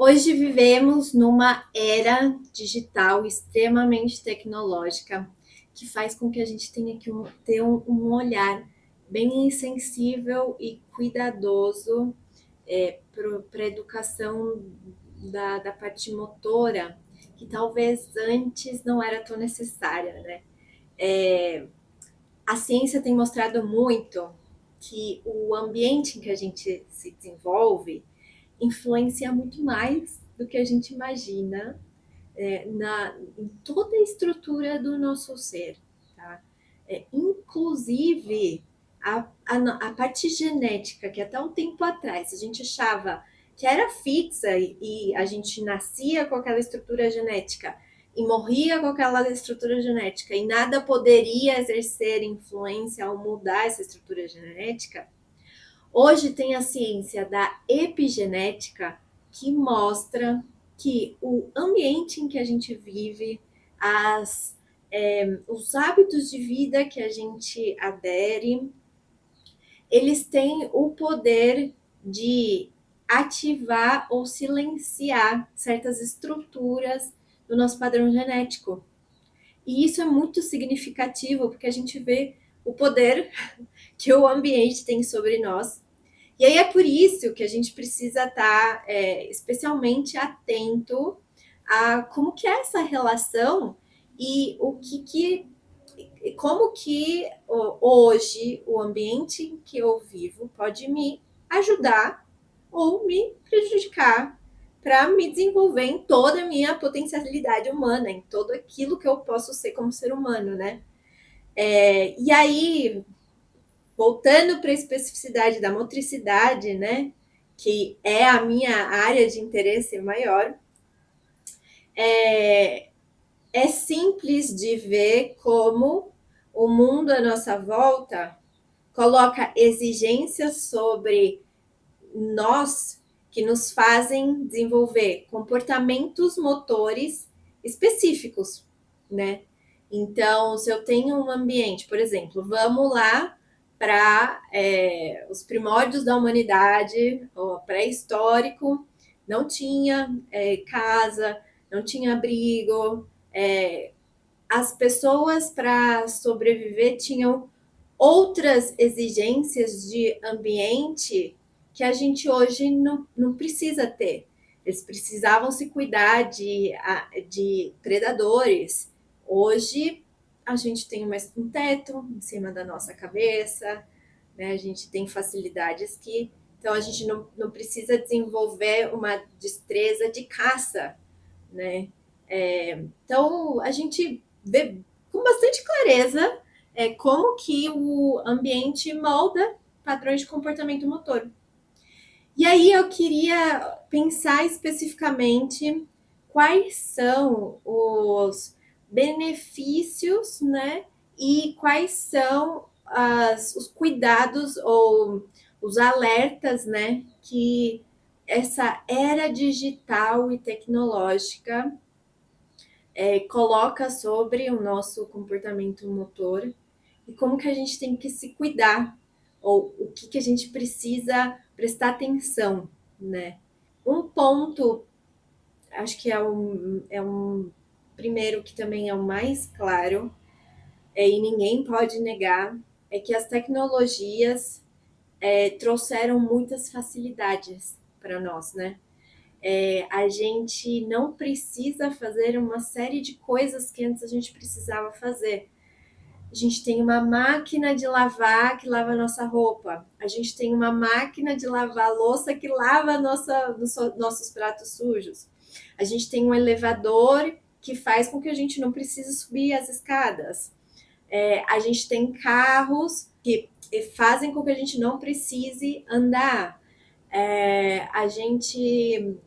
Hoje vivemos numa era digital extremamente tecnológica, que faz com que a gente tenha que ter um olhar bem sensível e cuidadoso para a educação da parte motora, que talvez antes não era tão necessária, né? A ciência tem mostrado muito que o ambiente em que a gente se desenvolve influencia muito mais do que a gente imagina em toda a estrutura do nosso ser. Tá? Inclusive, a parte genética, que até um tempo atrás a gente achava que era fixa e a gente nascia com aquela estrutura genética e morria com aquela estrutura genética e nada poderia exercer influência ao mudar essa estrutura genética. Hoje tem a ciência da epigenética que mostra que o ambiente em que a gente vive, os hábitos de vida que a gente adere, eles têm o poder de ativar ou silenciar certas estruturas do nosso padrão genético. E isso é muito significativo, porque a gente vê o poder que o ambiente tem sobre nós. E aí é por isso que a gente precisa estar especialmente atento a como que é essa relação e como que hoje o ambiente em que eu vivo pode me ajudar ou me prejudicar para me desenvolver em toda a minha potencialidade humana, em todo aquilo que eu posso ser como ser humano, né? E aí, voltando para a especificidade da motricidade, né, que é a minha área de interesse maior, é simples de ver como o mundo à nossa volta coloca exigências sobre nós que nos fazem desenvolver comportamentos motores específicos, né? Então, se eu tenho um ambiente, por exemplo, vamos lá para os primórdios da humanidade, pré-histórico, não tinha casa, não tinha abrigo, as pessoas para sobreviver tinham outras exigências de ambiente que a gente hoje não precisa ter. Eles precisavam se cuidar de predadores. Hoje a gente tem um teto em cima da nossa cabeça, né? A gente tem facilidades que. Então a gente não precisa desenvolver uma destreza de caça, né? Então a gente vê com bastante clareza como que o ambiente molda padrões de comportamento motor. E aí eu queria pensar especificamente quais são os benefícios, né? E quais são os cuidados ou os alertas, né? Que essa era digital e tecnológica coloca sobre o nosso comportamento motor e como que a gente tem que se cuidar ou o que a gente precisa prestar atenção, né? Um ponto, acho que é um primeiro que também é o mais claro, e ninguém pode negar, é que as tecnologias trouxeram muitas facilidades para nós, né? A gente não precisa fazer uma série de coisas que antes a gente precisava fazer. A gente tem uma máquina de lavar que lava a nossa roupa. A gente tem uma máquina de lavar louça que lava nossos pratos sujos. A gente tem um elevador que faz com que a gente não precise subir as escadas. A gente tem carros que fazem com que a gente não precise andar. A gente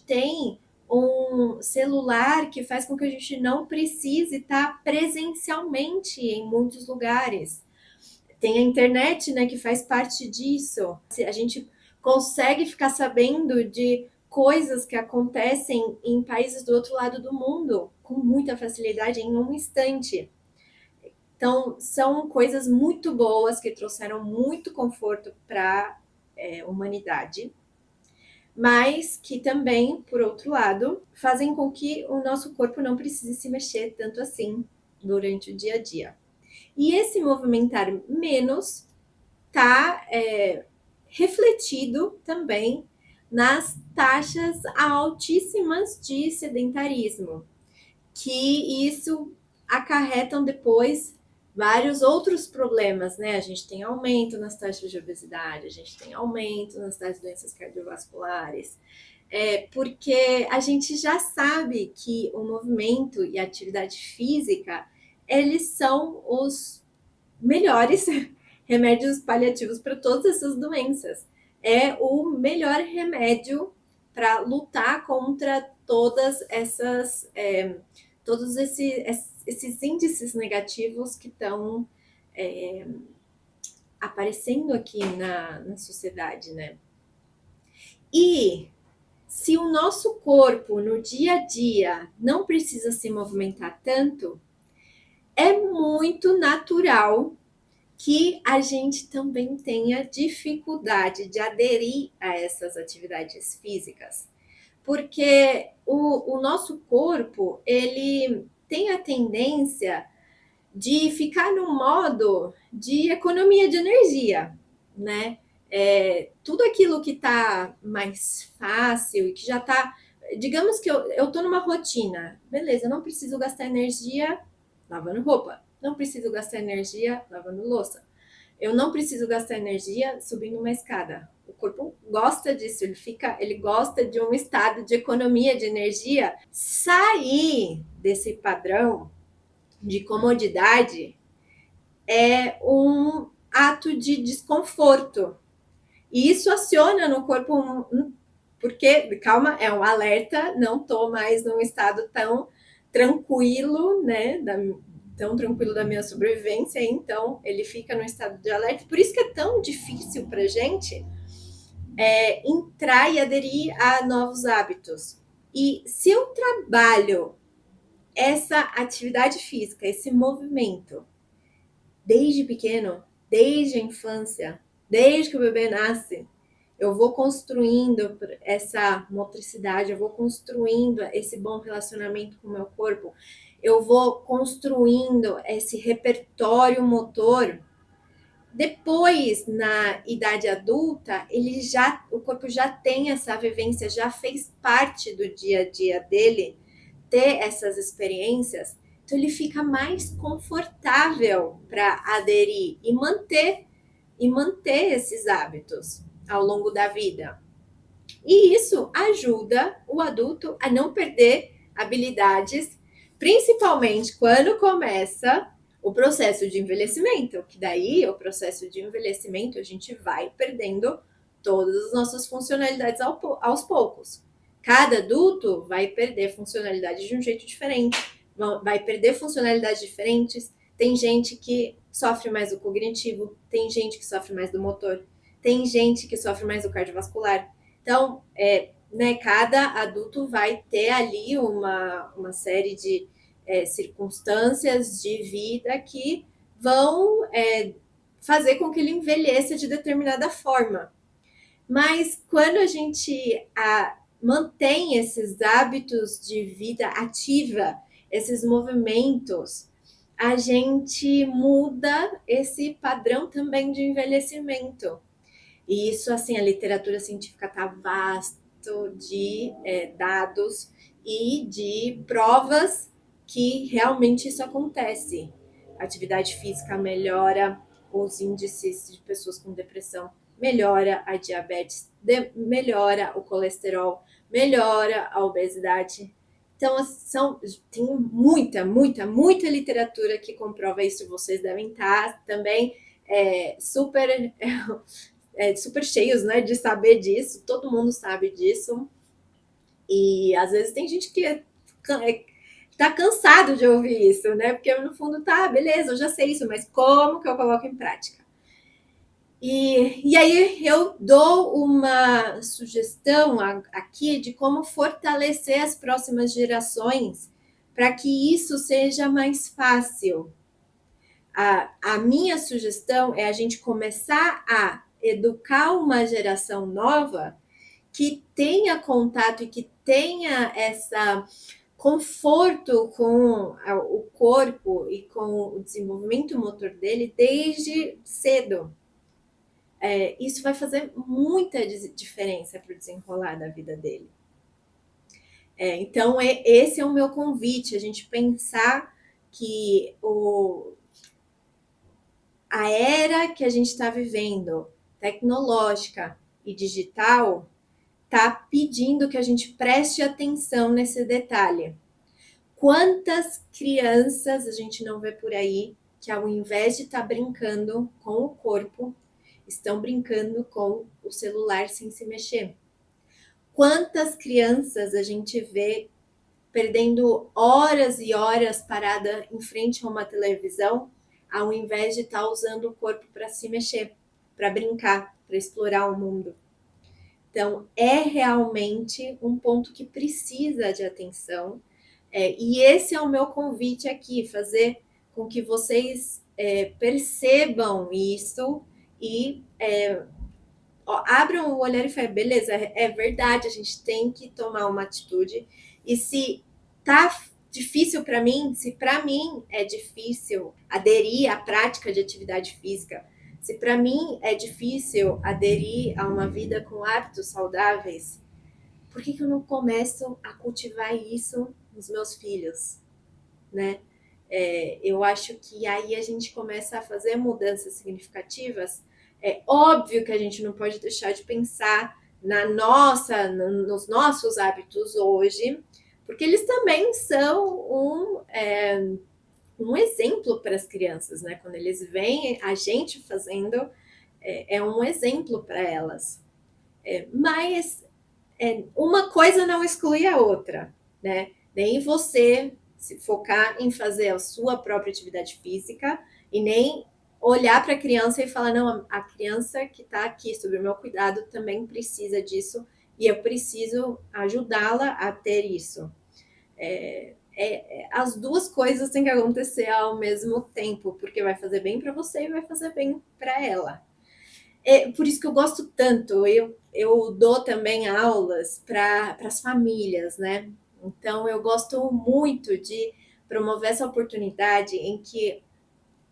tem um celular que faz com que a gente não precise estar presencialmente em muitos lugares. Tem a internet, né, que faz parte disso. A gente consegue ficar sabendo de coisas que acontecem em países do outro lado do mundo com muita facilidade em um instante. Então, são coisas muito boas que trouxeram muito conforto para a humanidade. mas que também, por outro lado, fazem com que o nosso corpo não precise se mexer tanto assim durante o dia a dia. E esse movimentar menos está refletido também nas taxas altíssimas de sedentarismo, que isso acarretam depois vários outros problemas, né? A gente tem aumento nas taxas de obesidade, a gente tem aumento nas taxas de doenças cardiovasculares, porque a gente já sabe que o movimento e a atividade física, eles são os melhores remédios paliativos para todas essas doenças. É o melhor remédio para lutar contra todos esses índices negativos que estão aparecendo aqui na sociedade, né? E se o nosso corpo no dia a dia não precisa se movimentar tanto, é muito natural que a gente também tenha dificuldade de aderir a essas atividades físicas, porque o nosso corpo, ele tem a tendência de ficar no modo de economia de energia, né? Tudo aquilo que está mais fácil e que já está, digamos que eu estou numa rotina, beleza, eu não preciso gastar energia lavando roupa, não preciso gastar energia lavando louça, eu não preciso gastar energia subindo uma escada. O corpo gosta disso, ele gosta de um estado de economia de energia. Sair desse padrão de comodidade é um ato de desconforto. E isso aciona no corpo porque, calma, é um alerta, não estou mais num estado tão tranquilo, né, tão tranquilo da minha sobrevivência, então ele fica no estado de alerta. Por isso que é tão difícil para a gente entrar e aderir a novos hábitos. E se eu trabalho essa atividade física, esse movimento, desde pequeno, desde a infância, desde que o bebê nasce, eu vou construindo essa motricidade, eu vou construindo esse bom relacionamento com o meu corpo, eu vou construindo esse repertório motor. Depois, na idade adulta, o corpo já tem essa vivência, já fez parte do dia a dia dele ter essas experiências, então ele fica mais confortável para aderir e manter esses hábitos ao longo da vida. E isso ajuda o adulto a não perder habilidades, principalmente quando começa o processo de envelhecimento, que daí o processo de envelhecimento a gente vai perdendo todas as nossas funcionalidades aos poucos. Cada adulto vai perder funcionalidade de um jeito diferente, vai perder funcionalidades diferentes. Tem gente que sofre mais do cognitivo, tem gente que sofre mais do motor, tem gente que sofre mais do cardiovascular. Então, cada adulto vai ter ali uma série de circunstâncias de vida que vão fazer com que ele envelheça de determinada forma. Mas quando a gente mantém esses hábitos de vida ativa, esses movimentos, a gente muda esse padrão também de envelhecimento. E isso, assim, a literatura científica está vasto de dados e de provas que realmente isso acontece. A atividade física melhora os índices de pessoas com depressão, melhora a diabetes, melhora o colesterol, melhora a obesidade. Então, tem muita literatura que comprova isso. Vocês devem estar também super cheios, né, de saber disso. Todo mundo sabe disso. E às vezes tem gente que tá cansado de ouvir isso, né? Porque no fundo tá, beleza, eu já sei isso, mas como que eu coloco em prática? E aí eu dou uma sugestão aqui de como fortalecer as próximas gerações para que isso seja mais fácil. A minha sugestão é a gente começar a educar uma geração nova que tenha contato e que tenha essa conforto com o corpo e com o desenvolvimento motor dele desde cedo. Isso vai fazer muita diferença para o desenrolar da vida dele. Então, esse é o meu convite, a gente pensar que a era que a gente está vivendo, tecnológica e digital, está pedindo que a gente preste atenção nesse detalhe. Quantas crianças a gente não vê por aí que, ao invés de estar brincando com o corpo, estão brincando com o celular sem se mexer? Quantas crianças a gente vê perdendo horas e horas parada em frente a uma televisão, ao invés de estar usando o corpo para se mexer, para brincar, para explorar o mundo? Então, é realmente um ponto que precisa de atenção. E esse é o meu convite aqui, fazer com que vocês percebam isso e abram o olhar e falem, beleza, é verdade, a gente tem que tomar uma atitude. E se tá difícil para mim, se para mim é difícil aderir à prática de atividade física, se para mim é difícil aderir a uma vida com hábitos saudáveis, por que eu não começo a cultivar isso nos meus filhos, né? Eu acho que aí a gente começa a fazer mudanças significativas. É óbvio que a gente não pode deixar de pensar nos nossos hábitos hoje, porque eles também são um exemplo para as crianças, né? Quando eles veem a gente fazendo, é um exemplo para elas. Mas uma coisa não exclui a outra, né? Nem você se focar em fazer a sua própria atividade física e nem olhar para a criança e falar, não, a criança que está aqui sob o meu cuidado também precisa disso e eu preciso ajudá-la a ter isso. As duas coisas têm que acontecer ao mesmo tempo, porque vai fazer bem para você e vai fazer bem para ela. Por isso que eu gosto tanto. Eu dou também aulas para as famílias, né? Então, eu gosto muito de promover essa oportunidade em que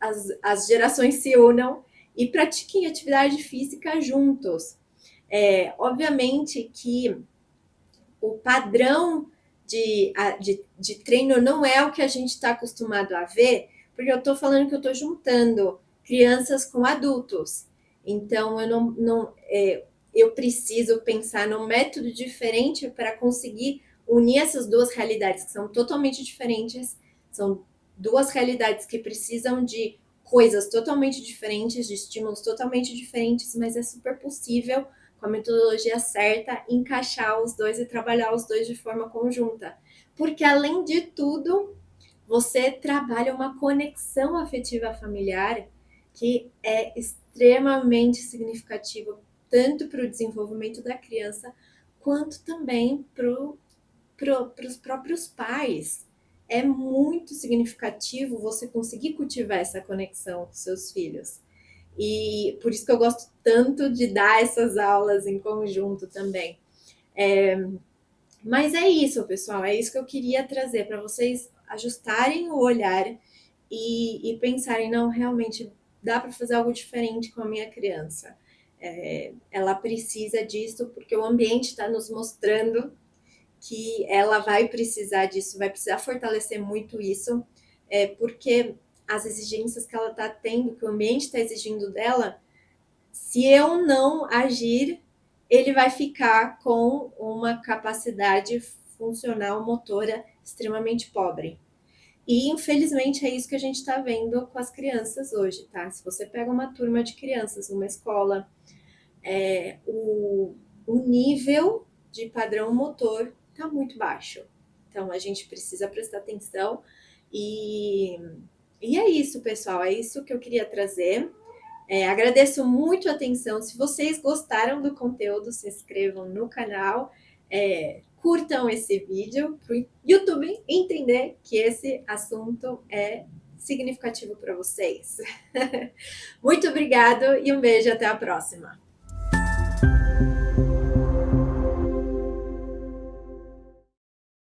as gerações se unam e pratiquem atividade física juntos. Obviamente que o padrão de treino não é o que a gente está acostumado a ver, porque eu estou falando que eu estou juntando crianças com adultos. Então, eu preciso pensar num método diferente para conseguir unir essas duas realidades, que são totalmente diferentes, são duas realidades que precisam de coisas totalmente diferentes, de estímulos totalmente diferentes, mas é super possível, com a metodologia certa, encaixar os dois e trabalhar os dois de forma conjunta. Porque, além de tudo, você trabalha uma conexão afetiva familiar que é extremamente significativa, tanto para o desenvolvimento da criança, quanto também para os próprios pais. É muito significativo você conseguir cultivar essa conexão com seus filhos. E por isso que eu gosto tanto de dar essas aulas em conjunto também. Mas é isso, pessoal. É isso que eu queria trazer para vocês ajustarem o olhar e pensarem, não, realmente dá para fazer algo diferente com a minha criança. Ela precisa disso porque o ambiente está nos mostrando que ela vai precisar disso, vai precisar fortalecer muito isso, porque as exigências que ela está tendo, que o ambiente está exigindo dela, se eu não agir, ele vai ficar com uma capacidade funcional motora extremamente pobre. E, infelizmente, é isso que a gente está vendo com as crianças hoje, tá? Se você pega uma turma de crianças numa escola, o nível de padrão motor está muito baixo. Então, a gente precisa prestar atenção. E é isso, pessoal. É isso que eu queria trazer. Agradeço muito a atenção. Se vocês gostaram do conteúdo, se inscrevam no canal. Curtam esse vídeo para o YouTube entender que esse assunto é significativo para vocês. Muito obrigado e um beijo, até a próxima.